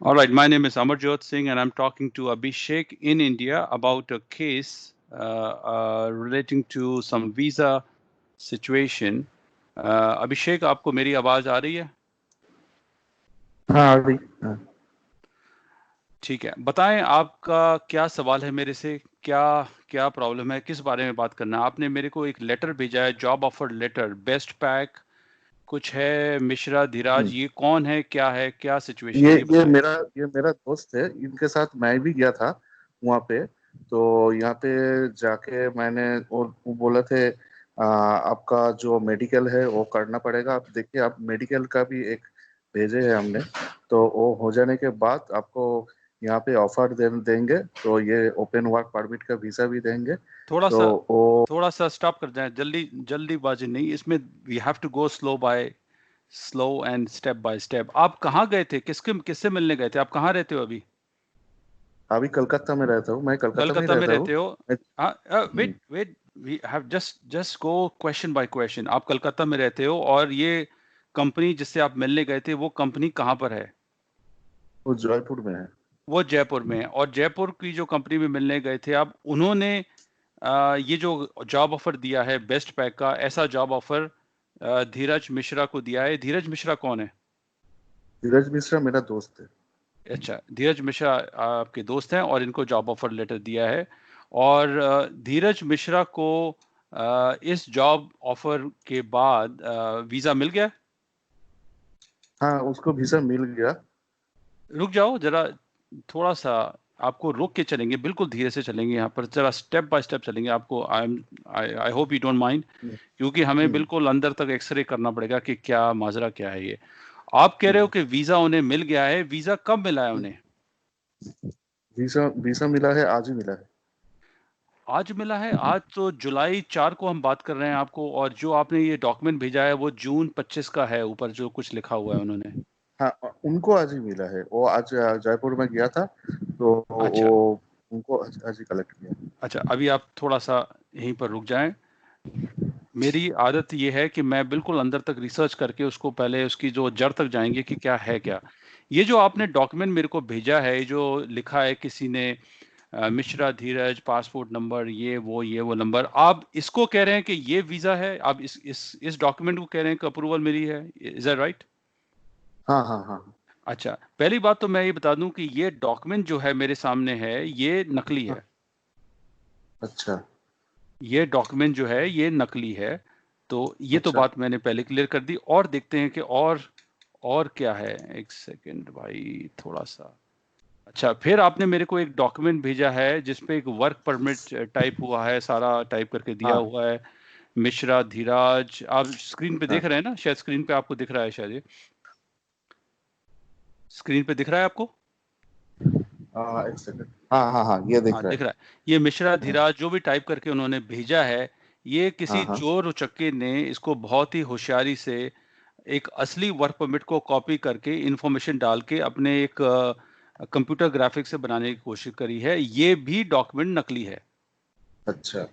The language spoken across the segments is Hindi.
All right, my name is Amarjot Singh, and I'm talking to Abhishek in India about a case relating to some visa situation. Abhishek, आपको मेरी आवाज आ रही है? हाँ अभी हाँ। ठीक है, बताएं आपका क्या सवाल है मेरे से, क्या क्या प्रॉब्लम है, किस बारे में बात करना है? आपने मेरे को एक लेटर भेजा है, job offer letter, best pack कुछ है, मिश्रा धीराज, ये कौन है, क्या सिचुएशन है, ये ये बताएं। मेरा दोस्त है, इनके साथ मैं भी गया था वहाँ पे। तो यहाँ पे जाके मैंने वो बोला थे आपका जो मेडिकल है वो करना पड़ेगा। आप देखिए, आप मेडिकल का भी एक भेजे है हमने, तो वो हो जाने के बाद आपको यहाँ पे ऑफर देंगे। तो ये ओपन वर्क परमिट का वीजा भी देंगे। थोड़ा तो सा वो थोड़ा सा स्टॉप कर जाए, जल्दीबाजी नहीं, इसमें we have to go slow and step by step. आप कहाँ गए थे, किससे मिलने गए थे, आप कहाँ रहते हो अभी? अभी कलकत्ता में रहता हूँ, मैं कलकत्ता में ही कलकत्ता में रहता हूँ। रहते हो? Hmm, wait we have just go question by question. आप कलकत्ता में रहते हो और ये कंपनी जिससे आप मिलने गए थे वो कंपनी कहाँ पर है? वो जयपुर में है। वो जयपुर में है। और जयपुर की जो कंपनी में मिलने गए थे आप, उन्होंने ये जो जॉब ऑफर दिया है बेस्ट पैक का, ऐसा जॉब ऑफर धीरज मिश्रा को दिया है। धीरज मिश्रा कौन है? धीरज मिश्रा मेरा दोस्त है। अच्छा, धीरज मिश्रा आपके दोस्त हैं और इनको जॉब ऑफर लेटर दिया है। और धीरज मिश्रा को इस जॉब ऑफर के बाद वीजा मिल गया? हाँ, उसको वीजा मिल गया। रुक जाओ जरा, थोड़ा सा आपको रोक के चलेंगे, बिल्कुल धीरे से चलेंगे, यहाँ पर जरा स्टेप बाय स्टेप चलेंगे। आपको I hope you don't mind, hmm, क्योंकि हमें हम्म, बिल्कुल अंदर तक एक्सरे करना पड़ेगा कि क्या माजरा क्या है ये। आप कह रहे हो हम्म। कि वीजा उन्हें मिल गया है, वीजा कब मिला है उन्हें? वीजा वीजा मिला है, आज ही मिला है। आज मिला है? आज तो जुलाई 4 को हम बात कर रहे हैं आपको, और जो आपने ये डॉक्यूमेंट भेजा है वो जून 25 का है, ऊपर जो कुछ लिखा हुआ है उन्होंने। हाँ, उनको आज ही मिला है। वो आज जयपुर में गया था, तो अच्छा वो उनको आज ही कलेक्ट किया। अच्छा, अभी आप थोड़ा सा यहीं पर रुक जाएं। मेरी आदत ये है कि मैं बिल्कुल अंदर तक रिसर्च करके उसको, पहले उसकी जो जड़ तक जाएंगे कि क्या है क्या। ये जो आपने डॉक्यूमेंट मेरे को भेजा है, जो लिखा है किसी ने मिश्रा धीरज, पासपोर्ट नंबर, ये वो नंबर, आप इसको कह रहे हैं कि ये वीजा है? आप इस डॉक्यूमेंट को कह रहे हैं कि अप्रूवल मिली है? Is that right? हाँ हाँ हाँ। अच्छा, पहली बात तो मैं ये बता दूं कि ये डॉक्यूमेंट जो है मेरे सामने है, ये नकली हाँ, है। अच्छा ये डॉक्यूमेंट जो है ये नकली है। तो ये तो अच्छा। बात मैंने पहले क्लियर कर दी। और देखते हैं कि और क्या है। एक सेकंड भाई, थोड़ा सा। अच्छा, फिर आपने मेरे को एक डॉक्यूमेंट भेजा है जिसपे एक वर्क परमिट टाइप हुआ है, सारा टाइप करके दिया हाँ हुआ है। मिश्रा धीराज, आप स्क्रीन पे देख हाँ रहे हैं ना? शायद स्क्रीन पे आपको दिख रहा है, शायद ये स्क्रीन पे दिख रहा है आपको। हाँ, एक सेकंड। हाँ हाँ हाँ, ये हाँ, दिख रहा दिख है। रहा है। ये मिश्रा हाँ धीराज जो भी टाइप करके उन्होंने भेजा है, ये हाँ किसी हाँ। चोर उचक्के ने इसको बहुत ही होशियारी से एक असली वर्क परमिट को कॉपी करके इंफॉर्मेशन डाल के अपने एक कंप्यूटर ग्राफिक्स से बनाने की कोशिश करी है। ये भी डॉक्यूमेंट नकली है। अच्छा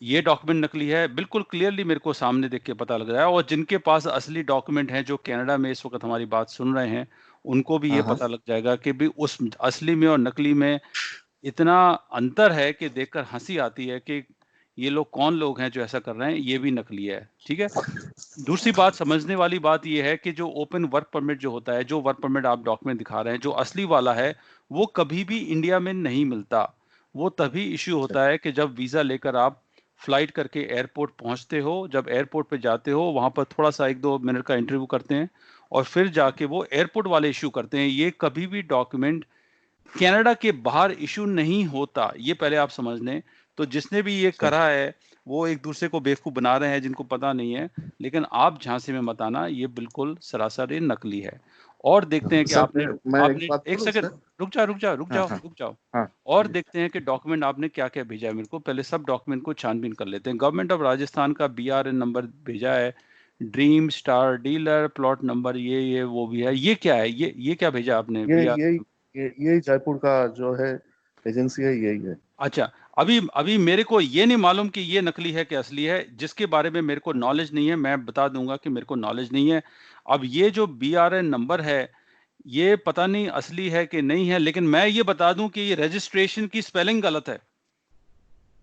ये डॉक्यूमेंट नकली है, बिल्कुल क्लियरली मेरे को सामने देख के पता लग रहा है। और जिनके पास असली डॉक्यूमेंट हैं, जो कनाडा में इस वक्त हमारी बात सुन रहे हैं, उनको भी ये हाँ हाँ। पता लग जाएगा कि भी उस असली में और नकली में इतना अंतर है कि देखकर हंसी आती है कि ये लोग कौन लोग हैं जो ऐसा कर रहे हैं। ये भी नकली है, ठीक है। दूसरी बात, समझने वाली बात ये है कि जो ओपन वर्क परमिट जो होता है, जो वर्क परमिट आप डॉक्यूमेंट दिखा रहे हैं, जो असली वाला है, वो कभी भी इंडिया में नहीं मिलता। वो तभी इश्यू अच्छा होता है कि जब वीजा लेकर आप फ्लाइट करके एयरपोर्ट पहुंचते हो। जब एयरपोर्ट पे जाते हो, वहां पर थोड़ा सा 1-2 मिनट का इंटरव्यू करते हैं और फिर जाके वो एयरपोर्ट वाले इश्यू करते हैं। ये कभी भी डॉक्यूमेंट कनाडा के बाहर इशू नहीं होता, ये पहले आप समझ लें। तो जिसने भी ये अच्छा। करा है, वो एक दूसरे को बेवकूफ बना रहे हैं जिनको पता नहीं है। लेकिन आप झांसे में मत आना, ये बिल्कुल सरासर ये नकली है। और देखते हैं कि सर, आपने मैं एक आपने बात एक बोलूँ सेकंड, सर? हाँ हाँ रुक जाओ। हाँ। और देखते हैं कि डॉक्यूमेंट आपने क्या क्या भेजा है मेरे को। पहले सब डॉक्यूमेंट को छानबीन कर लेते हैं। गवर्नमेंट ऑफ राजस्थान का BRN नंबर भेजा है, dream star dealer, plot number, ये वो भी है। ये क्या है, ये क्या भेजा आपने ये BR? ये ये जयपुर का जो है एजेंसी है, यही है। अच्छा, अभी अभी मेरे को ये नहीं मालूम कि ये नकली है कि असली है, जिसके बारे में मेरे को नॉलेज नहीं है। मैं बता दूंगा कि मेरे को नॉलेज नहीं है। अब ये जो BRN नंबर है, ये पता नहीं असली है कि नहीं है, लेकिन मैं ये बता दूं कि ये रजिस्ट्रेशन की स्पेलिंग गलत है।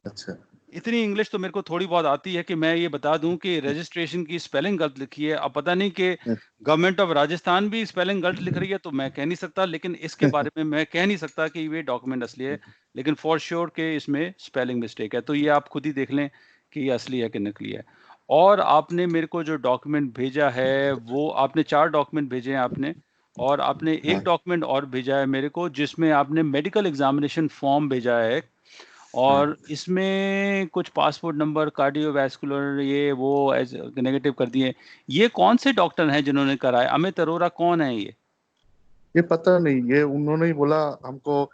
अच्छा। इतनी इंग्लिश तो मेरे को थोड़ी बहुत आती है कि मैं ये बता दूं कि रजिस्ट्रेशन की स्पेलिंग गलत लिखी है। अब पता नहीं कि गवर्नमेंट ऑफ राजस्थान भी स्पेलिंग गलत लिख रही है, तो मैं कह नहीं सकता, लेकिन इसके बारे में मैं कह नहीं सकता कि ये डॉक्यूमेंट असली है, लेकिन फॉर श्योर कि इसमें स्पेलिंग मिस्टेक है। तो ये आप खुद ही देख लें कि ये असली है कि नकली है। और आपने मेरे को जो डॉक्यूमेंट भेजा है, वो आपने 4 डॉक्यूमेंट भेजे हैं आपने, और आपने एक हाँ डॉक्यूमेंट और भेजा है मेरे को, जिसमें आपने मेडिकल एग्जामिनेशन फॉर्म भेजा है, हाँ। और इसमें कुछ पासपोर्ट नंबर, कार्डियोवैस्कुलर, ये वो एज नेगेटिव कर दिए। ये कौन से डॉक्टर हैं जिन्होंने कराया? अमित अरोरा कौन है ये? ये पता नहीं, ये उन्होंने ही बोला हमको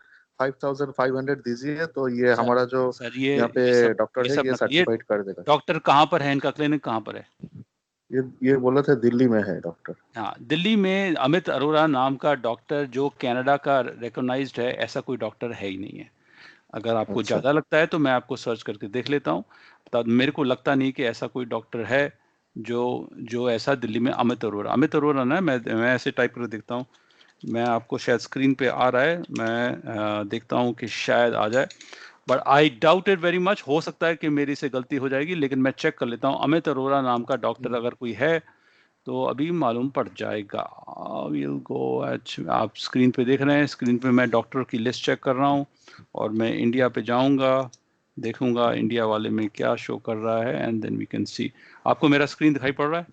5500 दीजिए तो ये सर हमारा जो सर यहाँ पे डॉक्टर ये है सब ये नकली। ये सर्टिफाइड कर देगा। डॉक्टर कहाँ पर है? इनका क्लिनिक कहाँ पर है? ये बोला था दिल्ली में है डॉक्टर। हाँ, दिल्ली में अमित अरोरा नाम का डॉक्टर जो कनाडा का रिकॉग्नाइज्ड है, ऐसा कोई डॉक्टर है ही नहीं है। अगर आपको अच्छा। ज़्यादा लगता है तो मैं आपको सर्च करके देख लेता हूँ। मेरे को लगता नहीं कि ऐसा कोई डॉक्टर है जो जो ऐसा दिल्ली में। अमित अरोरा ना, मैं ऐसे टाइप कर देखता हूँ। मैं आपको शायद स्क्रीन पे आ रहा है, मैं देखता हूँ कि शायद आ जाए, but I doubt it very much. हो सकता है कि मेरी से गलती हो जाएगी, लेकिन मैं चेक कर लेता हूँ। अमित अरोरा नाम का डॉक्टर अगर कोई है तो अभी मालूम पड़ जाएगा। विल गो एच, आप स्क्रीन पे देख रहे हैं, स्क्रीन पे मैं डॉक्टर की लिस्ट चेक कर रहा हूँ, और मैं इंडिया पे जाऊंगा, देखूंगा इंडिया वाले में क्या शो कर रहा है, and then we can see. आपको मेरा स्क्रीन दिखाई पड़ रहा है?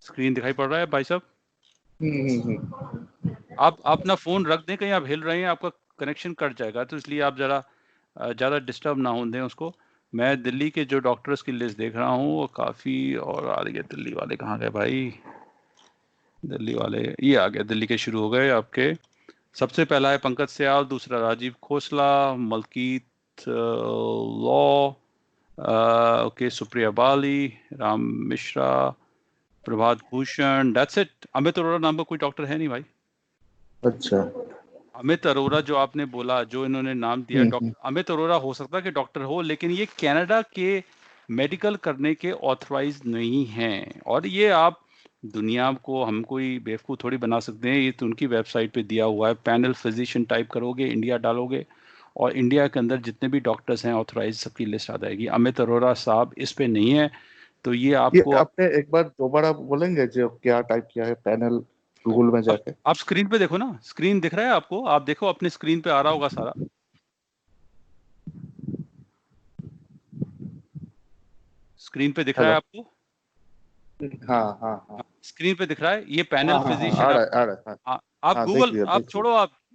स्क्रीन दिखाई पड़ रहा है भाई साहब? आप अपना फोन रख दें, कहीं आप हिल रहे हैं, आपका कनेक्शन कट जाएगा, तो इसलिए आप जरा ज़्यादा डिस्टर्ब ना होने दें उसको। मैं दिल्ली के जो डॉक्टर्स की लिस्ट देख रहा हूँ वो काफ़ी और आ रही है। दिल्ली वाले कहाँ गए भाई? दिल्ली वाले ये आ गए, दिल्ली के शुरू हो गए आपके। सबसे पहला है पंकज सयाल, दूसरा Rajiv Khosla, Malkit Law, okay, Supriya Bali, Ram Mishra, Prabhat Bhushan, that's it. Amit Arora नाम का कोई डॉक्टर है नहीं भाई। अच्छा। अमित अरोरा जो आपने बोला, जो इन्होंने नाम दिया डॉक्टर अमित अरोरा, हो सकता है कि डॉक्टर हो, लेकिन ये कनाडा के मेडिकल करने के ऑथराइज नहीं हैं। और ये आप दुनिया को, हम कोई बेवकूफ़ थोड़ी बना सकते हैं। ये तो उनकी वेबसाइट पे दिया हुआ है। पैनल फिजिशियन टाइप करोगे, इंडिया डालोगे, और इंडिया के अंदर जितने भी डॉक्टर्स हैं ऑथराइज, सबकी लिस्ट आ जाएगी। अमित अरोरा साहब इस पे नहीं है, तो ये ये आपको आपने एक बार दोबारा बोलेंगे जो क्या टाइप किया है पैनल गूगल में अब जाके? आप स्क्रीन पे देखो ना, स्क्रीन दिख रहा है आपको? आप देखो अपने स्क्रीन पे आ रहा होगा सारा। स्क्रीन पे दिख रहा है हेलो। आपको? हाँ हाँ हाँ। स्क्रीन पे दिख रहा है ये पैनल हाँ हाँ हाँ फिजिशियन। आ आप रहा है आ रहा है। हाँ आप हाँ देख गूगल, लिया आप देख लिया। छोड़ो,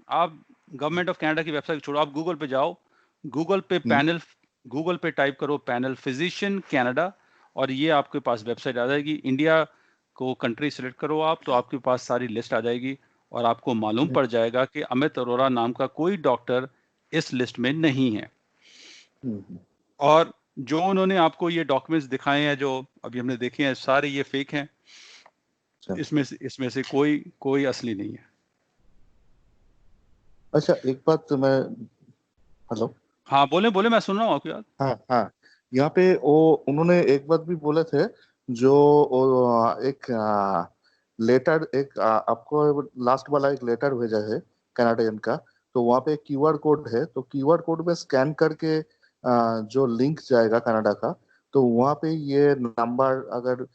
आप गवर्नमेंट ऑफ कनाडा की वेबसाइट छोड़ो, आप गूगल पे जाओ। गूगल पे हम्म पैनल, गूगल पे टाइप करो पैनल फिजिशियन कनाडा, और ये आपके पास वेबसाइट आ जाएगी। इंडिया को कंट्री सेलेक्ट करो आप, तो आपके पास सारी लिस्ट आ जाएगी, और आपको मालूम पड़ जाएगा कि अमित अरोरा नाम का कोई डॉक्टर इस लिस्ट में नहीं है। हम्म। और जो उन्होंने आपको ये डॉक्यूमेंट्स दिखाए हैं, जो अभी हमने देखे हैं, सारे ये फेक हैं। अच्छा। इसमें से कोई कोई असली नहीं है। अच्छा एक बात तो मैं, हेलो। हाँ, बोले बोले, मैं सुन रहा हूँ आपकी बात। हाँ हाँ। यहाँ पे वो उन्होंने एक बात भी बोले थे जो एक लेटर, एक आपको लास्ट वाला एक लेटर भेजा है कनाडियन का। तो वहाँ पे क्यूआर कोड है, तो क्यूआर कोड में स्कैन करके जो लिंक जाएगा कनाडा का, तो वहाँ पे ये नंबर अगर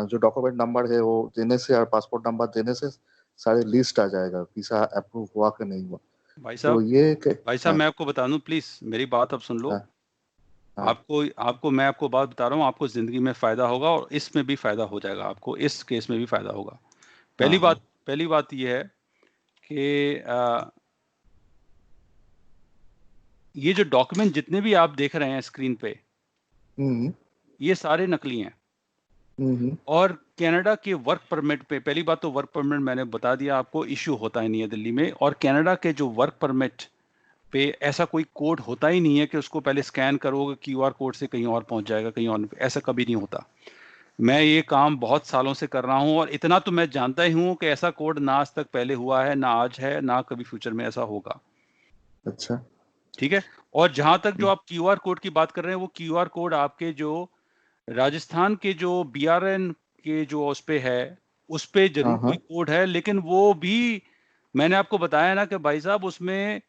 जो डॉक्यूमेंट नंबर है वो देने से और पासपोर्ट नंबर देने से सारे लिस्ट आ जाएगा वीसा अप्रूव हुआ कि नहीं हुआ। भाई तो साहब, ये भाई साहब, हाँ मैं आपको बता दूं, प्लीज मेरी बात अब सुन लो। हाँ हाँ आपको आपको मैं आपको बात बता रहा हूँ, आपको जिंदगी में फायदा होगा, और इसमें भी फायदा हो जाएगा आपको, इस केस में भी फायदा होगा। हाँ हाँ। पहली बात यह है कि ये जो डॉक्यूमेंट जितने भी आप देख रहे हैं स्क्रीन पे, हम्म ये सारे नकली हैं। हम्म और कनाडा के वर्क परमिट पे, पहली बात तो वर्क परमिट मैंने बता दिया आपको, इश्यू होता ही नहीं है दिल्ली में। और कनाडा के जो वर्क परमिट पे ऐसा कोई कोड होता ही नहीं है कि उसको पहले स्कैन करोगे, क्यूआर कोड से कहीं और पहुंच जाएगा, कहीं और, ऐसा कभी नहीं होता। मैं ये काम बहुत सालों से कर रहा हूं, और इतना तो मैं जानता ही हूं कि ऐसा कोड ना आज तक पहले हुआ है, ना आज है, ना कभी फ्यूचर में ऐसा होगा। अच्छा। ठीक है। और जहां तक जो आप क्यूआर कोड की बात कर रहे हैं, वो क्यूआर कोड आपके जो राजस्थान के जो बीआरएन के जो उस पे है, उस पे जरूर हाँ कोई हाँ कोड है, लेकिन वो भी मैंने आपको बताया ना कि भाई साहब उसमें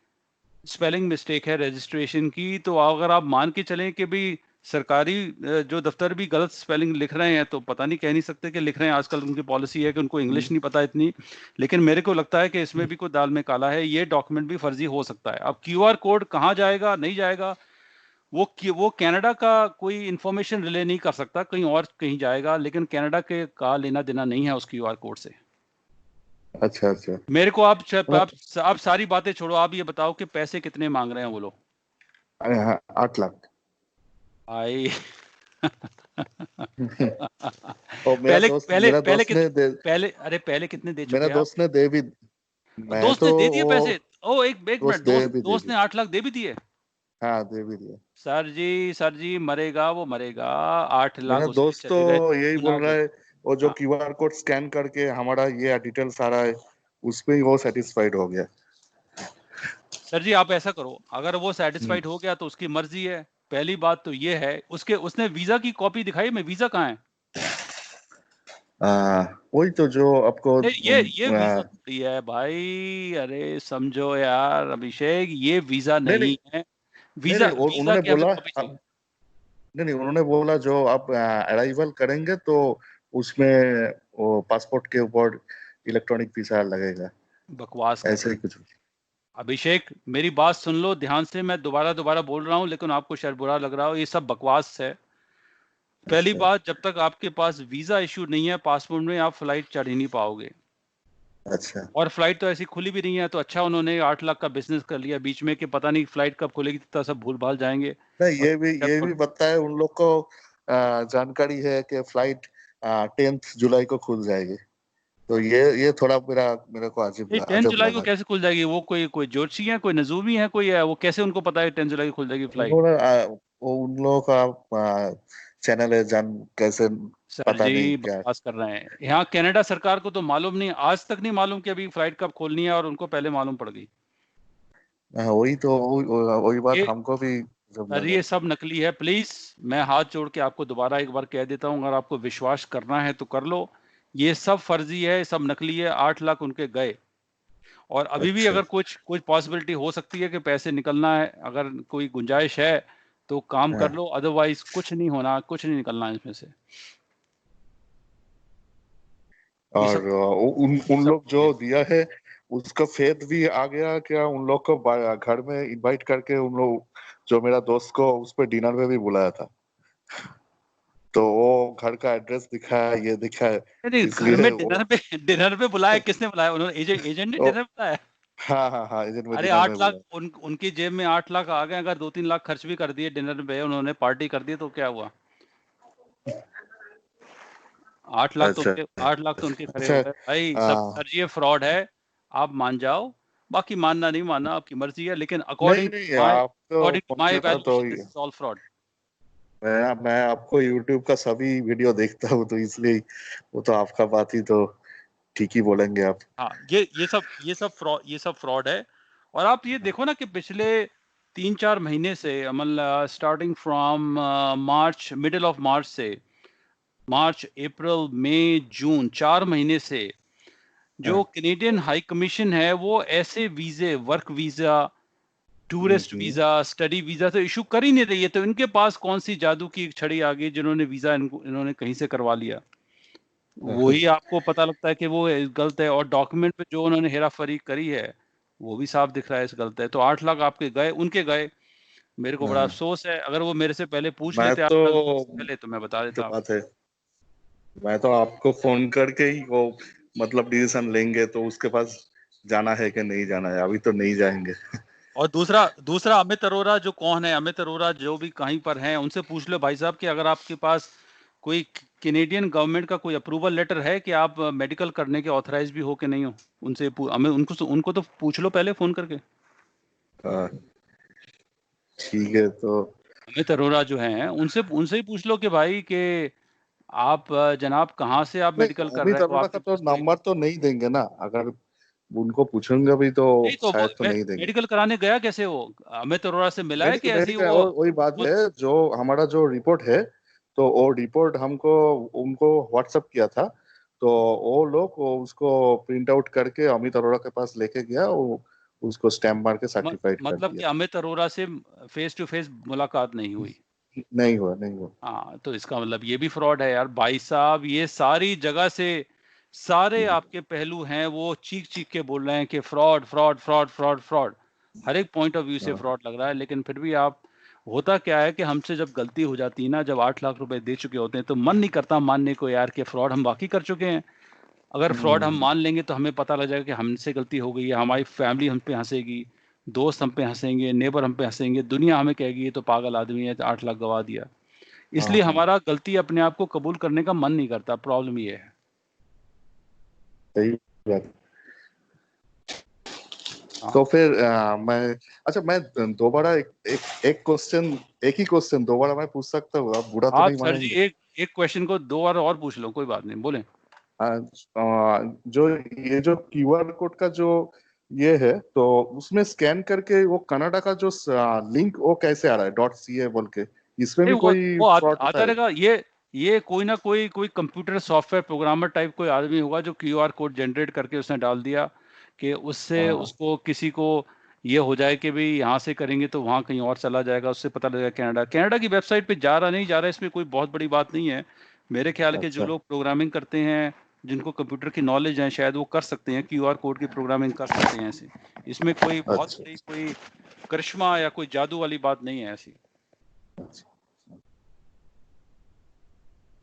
स्पेलिंग मिस्टेक है रजिस्ट्रेशन की। तो अगर आप मान के चलें कि भी सरकारी जो दफ्तर भी गलत स्पेलिंग लिख रहे हैं, तो पता नहीं, कह नहीं सकते कि लिख रहे हैं। आजकल उनकी पॉलिसी है कि उनको इंग्लिश नहीं पता इतनी, लेकिन मेरे को लगता है कि इसमें भी कोई दाल में काला है, ये डॉक्यूमेंट भी फर्जी हो सकता है। अब क्यूआर कोड कहाँ जाएगा नहीं जाएगा, वो कनाडा का कोई इंफॉर्मेशन रिले नहीं कर सकता, कहीं और कहीं जाएगा, लेकिन कनाडा के का लेना देना नहीं है उस क्यूआर कोड से। अच्छा अच्छा। मेरे को आप हाँ, आप सारी बातें छोड़ो, आप ये बताओ कि पैसे कितने मांग रहे हैं वो लोग। अरे हाँ 8 लाख। आई और पहले पहले मेरा पहले दोस्त ने दे, पहले अरे पहले कितने दे मेरा चुके हैं आप? दोस्त ने दे भी, मैं दोस्त तो ने दे दिए वो पैसे? ओ एक दोस्त मिनट, दे दोस्त भी दे दोस्त दी। ने 8 लाख दे भी दिए? हाँ दे भी दिया। सर जी मरेगा वो मरेगा। 8 लाख मेरा उसके दोस्त तो चले गए, यही 3 बोल लाख रहा है, वो जो हाँ। क्यूआर कोड स्कैन करके हमारा ये डिटेल सारा है, उसमें ही वो सेटिस्फाइड हो गया। सर जी आप ऐसा करो, अगर वो हम्म। सेटिस्फाइड हो गया तो उसकी मर्जी है। पहली बात तो ये है, उसके उसने वीजा की कॉपी दिखाई, मैं वीजा कहाँ है? वही तो जो आपको ये वीजा थोड़ी है भाई, अरे समझो यार अभिषेक, ये वीजा नहीं नहीं नहीं है। नहीं वीजा नहीं, वीजा उन्होंने की हमें बोला कॉपी चाहिए। नहीं नहीं, उन्होंने बोला जो आप अराइवल करेंगे तो उसमें वो पासपोर्ट के ऊपर इलेक्ट्रॉनिक वीसा लगेगा, बकवास कर ऐसे रहे ही हैं कुछ। अभिषेक, मेरी बात सुन लो ध्यान से, मैं दोबारा दोबारा बोल रहा हूँ, लेकिन आपको शायद बुरा लग रहा हो, ये सब बकवास है। पहली अच्छा बात, जब तक आपके पास वीजा इशू नहीं है पासपोर्ट में, आप फ्लाइट चढ़ ही नहीं पाओगे। अच्छा। और फ्लाइट तो ऐसी खुली भी नहीं है, तो अच्छा उन्होंने 8 लाख का बिजनेस कर लिया बीच में कि पता नहीं फ्लाइट कब खुलेगी, तो सब भूल भाल जाएंगे। नहीं और ये भी पता है उन लोग को, जानकारी है कि फ्लाइट 10 जुलाई को खुल जाएगी। तो ये थोड़ा मेरा मेरे को ये अजीब 10 जुलाई को लगा। कैसे खुल जाएगी? वो कोई कोई ज्योतिषी है, कोई नजूमी है, कोई है, वो कैसे उनको पता है 10 जुलाई को खुल जाएगी फ्लाइट? उन्होंने वो उन लोगों का चैनल है, जान कैसे, सर पता जी नहीं क्या। बकवास कर रहे हैं, यहाँ कनाडा सरकार को तो मालूम नहीं, आज तक नहीं मालूम कि अभी फ्लाइट कब खोलनी है, और उनको पहले मालूम पड़ गई। वही तो वही बात ये हमको भी जब सर लगा। ये सब नकली है। प्लीज मैं हाथ जोड़ के आपको दोबारा एक बार कह देता हूँ, अगर आपको विश्वास करना है तो कर लो, ये सब फर्जी है, सब नकली है। 8 लाख उनके गए, और अभी भी अच्छा। अगर कुछ कुछ पॉसिबिलिटी हो सकती है कि पैसे निकलना है, अगर कोई गुंजाइश है तो काम कर हाँ। लो, अदरवाइज कुछ नहीं होना, कुछ नहीं निकलना है इसमें से। ये सब और उन ये उन सब लोग हो गया। जो दिया है उसका फेद भी आ गया क्या? उन लोग को घर में इनवाइट करके उन लोग, जो मेरा दोस्त को उस पर डिनर में भी बुलाया था, तो वो घर का एड्रेस दिखाया, ये दिखाया, नहीं घर में इसलिए वो डिनर पे बुलाया, किसने बुलाया? उन्होंने एजेंट एजेंट ने ओ, डिनर बुलाया? हाँ हाँ हाँ, एजेंट में अरे डिनर में 8 लाख बुलाया। उनकी जेब में 8 लाख आ गए, अगर 2-3 लाख खर्च भी कर दिए डिनर पे, उन्होंने पार्टी कर दी, तो क्या हुआ? 8 लाख तो अच्छा उनके 8 लाख तो उनके खड़े हो अच्छा। गए भाई। सब आ, सर, ये फ्रॉड है, आप मान जाओ। बाकी मानना नहीं मानना आपकी मर्जी है, लेकिन नहीं नहीं, आप तो अकॉर्डिंग टू फोन माई किया था तो evaluation this is all fraud. मैं आपको यूट्यूब का सभी वीडियो देखता हूँ, तो इसलिए वो तो आपका बात ही तो ठीक ही बोलेंगे आप। हाँ, ये सब फ्रॉड है। और आप ये देखो ना कि पिछले 3-4 महीने से, मतलब starting from March, middle of March से, मार्च अप्रैल मई जून, 4 महीने से जो हाँ, कैनेडियन हाई कमीशन है, वो ऐसे वीजे, वर्क वीजा, टूरिस्ट हम्म। वीजा, स्टडी वीजा तो इशू कर ही नहीं रही है। तो इनके पास कौन सी जादू की एक छड़ी आ गई जिन्होंने वीजा इन्होंने कहीं से करवा लिया? वही आपको पता लगता है कि वो गलत है, और डॉक्यूमेंट पे जो उन्होंने हेराफेरी करी है वो भी साफ दिख रहा है इस गलत है। तो 8 लाख आपके गए, उनके गए। मेरे को बड़ा हाँ, अफसोस है, अगर वो मेरे से पहले पूछ मैं लेते तो 8 लाख देने से पहले, तो मैं बता जो देता आपको। बात है, मैं तो आपको फोन करके ही वो मतलब डिसीजन लेंगे, तो उसके पास जाना है कि नहीं जाना है, अभी तो नहीं जाएंगे। और दूसरा दूसरा अमित अरोड़ा जो कौन है, अमित अरोड़ा जो भी कहीं पर हैं, उनसे पूछ लो भाई साहब कि अगर आपके पास कोई कैनेडियन गवर्नमेंट का कोई अप्रूवल लेटर है कि आप मेडिकल करने के ऑथराइज भी हो कि नहीं हो। हमें उनको तो पूछ लो पहले फोन करके। हाँ, ठीक है तो। अमित अरोड़ा जो हैं, उनसे उनसे ही पूछ लो कि भाई कि आप जनाब कहाँ से आप नहीं, मेडिकल कर अमित रहे हो, अरोड़ा का आपके तो पास कोई? नंबर तो नहीं देंगे ना, अगर उनको पूछूंगा भी तो नहीं तो वो शायद तो नहीं देंगे। मेडिकल कराने गया कैसे वो? अमित अरोड़ा से मिला है कि ऐसे ही वो वही बात वो है, जो हमारा जो रिपोर्ट है, तो वो रिपोर्ट हमको उनको व्हाट्सअप किया था, तो वो लोग उसको प्रिंट आउट करके अमित अरोड़ा के पास लेके गया, वो उसको स्टैम्प मार के सर्टिफाइड कर मतलब कि दिया। अमित अरोड़ा से फेस टू फेस मुलाकात नहीं हुई। नहीं हुआ, नहीं हुआ। हाँ, तो इसका मतलब ये भी फ्रॉड है यार भाई साहब। ये सारी जगह से सारे आपके पहलू हैं वो चीख चीख के बोल रहे हैं कि fraud fraud fraud fraud fraud, हर एक पॉइंट ऑफ व्यू से हाँ, फ्रॉड लग रहा है। लेकिन फिर भी आप, होता क्या है कि हमसे जब गलती हो जाती है ना, जब 8 लाख रुपए दे चुके होते हैं तो मन नहीं करता मानने को यार कि फ्रॉड हम वाकई कर चुके हैं। अगर फ्रॉड हम मान लेंगे तो हमें पता लग जाएगा कि हमसे गलती हो गई है, हमारी फैमिली हम पे हंसेगी, दोस्त हम पे हंसेंगे, नेबर हम पे हंसेंगे, दुनिया हमें कहेगी ये तो पागल आदमी है, 8 लाख गवा दिया। हाँ, इसलिए हाँ, हमारा गलती अपने आप को कबूल करने का मन नहीं करता, प्रॉब्लम ये है। सही बात। हाँ तो फिर मैं दोबारा एक क्वेश्चन, एक ही क्वेश्चन दोबारा मैं पूछ सकता हूँ? आप बुरा तो आप नहीं सर जी मानेंगे? एक एक क्वेश्चन को 2 बार और पूछ लो, कोई बात नहीं, बोले। जो ये जो क्यूआर कोड का जो ये है, तो उसमें स्कैन करके वो कनाडा का जो लिंक वो कैसे आ रहा है, .ca बोल के? इसमें नहीं, भी कोई वो फ्रॉड आता होता है? रहेगा। ये कोई ना कोई कंप्यूटर सॉफ्टवेयर प्रोग्रामर टाइप कोई आदमी होगा जो क्यूआर कोड जनरेट करके उसने डाल दिया कि उससे हाँ, उसको किसी को ये हो जाए कि भाई यहाँ से करेंगे तो वहाँ कहीं और चला जाएगा, उससे पता लगेगा कनाडा। कनाडा की वेबसाइट पे जा रहा नहीं जा रहा, इसमें कोई बहुत बड़ी बात नहीं है। मेरे ख्याल है कि जो अच्छा, लोग प्रोग्रामिंग करते हैं, जिनको कंप्यूटर की नॉलेज है, शायद वो कर सकते हैं, क्यूआर कोड की प्रोग्रामिंग कर सकते हैं ऐसे। इसमें कोई बहुत अच्छा, बड़ी कोई करिश्मा या कोई जादू वाली बात नहीं है ऐसी। अच्छा।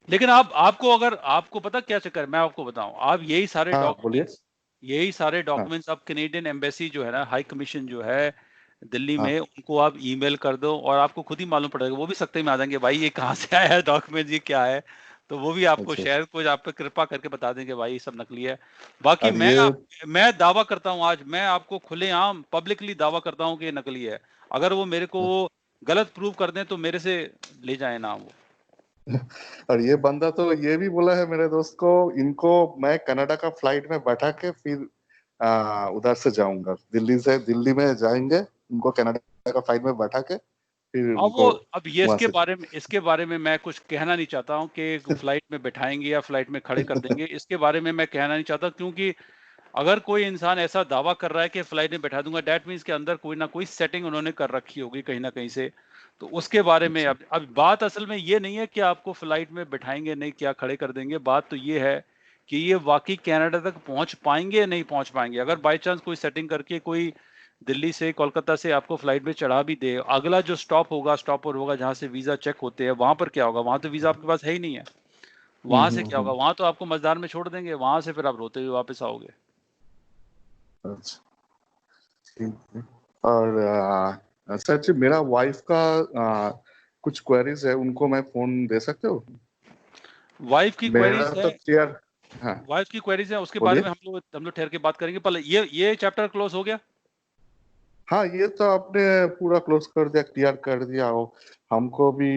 लेकिन आप, आपको अगर आपको पता क्या चक्कर है, मैं आपको बताऊं, आप हाँ, बोलिए। यही सारे हाँ, डॉक्यूमेंट्स आप कनेडियन एम्बेसी जो है ना, हाई कमीशन जो है दिल्ली हाँ, में, उनको आप ईमेल कर दो और आपको खुद ही मालूम पड़ेगा, वो भी सकते में आ जाएंगे भाई ये कहाँ से आया है डॉक्यूमेंट, ये क्या है। तो वो भी आपको अच्छा। शायद कुछ आप पे कृपा करके बता देंगे भाई ये सब नकली है। बाकी और ये मैं दावा करता हूँ, आज मैं आपको खुलेआम पब्लिकली दावा करता हूँ कि ये नकली है। अगर वो मेरे को वो गलत प्रूव कर दें तो मेरे से ले जाए नाम वो। और ये बंदा तो ये भी बोला है मेरे दोस्त को, इनको मैं कनाडा का फ्लाइट में बैठा के फिर उधर से जाऊंगा, दिल्ली में जाएंगे, उनको कनाडा का फ्लाइट में बैठा के फिर अब वो, उनको अब ये वहां से। इसके बारे में मैं कुछ कहना नहीं चाहता हूँ कि फ्लाइट में बैठाएंगे या फ्लाइट में खड़े कर देंगे, इसके बारे में मैं कहना नहीं चाहता। क्योंकि अगर कोई इंसान ऐसा दावा कर रहा है कि फ्लाइट में बैठा दूंगा, डेट मीन्स के अंदर कोई ना कोई सेटिंग उन्होंने कर रखी होगी कहीं ना कहीं से। तो उसके बारे में अच्छा, अब बात असल में ये नहीं है कि आपको फ्लाइट में बैठाएंगे नहीं क्या खड़े कर देंगे, बात तो ये है कि ये वाकई कनाडा तक पहुंच पाएंगे या नहीं पहुंच पाएंगे। अगर बाई चांस कोई सेटिंग करके कोई दिल्ली से कोलकाता से आपको फ्लाइट में चढ़ा भी दे, अगला जो स्टॉप होगा, स्टॉपर होगा जहां से वीजा चेक होते हैं, वहां पर क्या होगा, वहां तो वीजा आपके पास है ही नहीं है। वहां से क्या होगा, वहां तो आपको मजदार में छोड़ देंगे, वहां से फिर आप रोते हुए वापस आओगे। अच्छा, ठीक है। और सर जी, मेरा वाइफ का कुछ क्वेरीज है, उनको मैं फोन दे सकते हो? वाइफ की मेरा क्वेरीज है, तो क्लियर। हाँ, उसके बारे बोलिए। में हम लोग ठहर के बात करेंगे। पहले ये चैप्टर क्लोज हो गया। हाँ, ये तो आपने पूरा क्लोज कर दिया, क्लियर कर दिया हो। हमको भी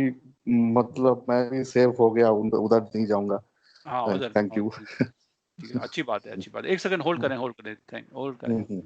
मतलब मैं भी सेव हो गया, उधर नहीं जाऊंगा। हाँ उधर नहीं, थैंक यू। ठीक है, अच्छी बात है, अच्छी बात है। एक सेकंड होल्ड करें, होल्ड करें, थैंक होल्ड करें।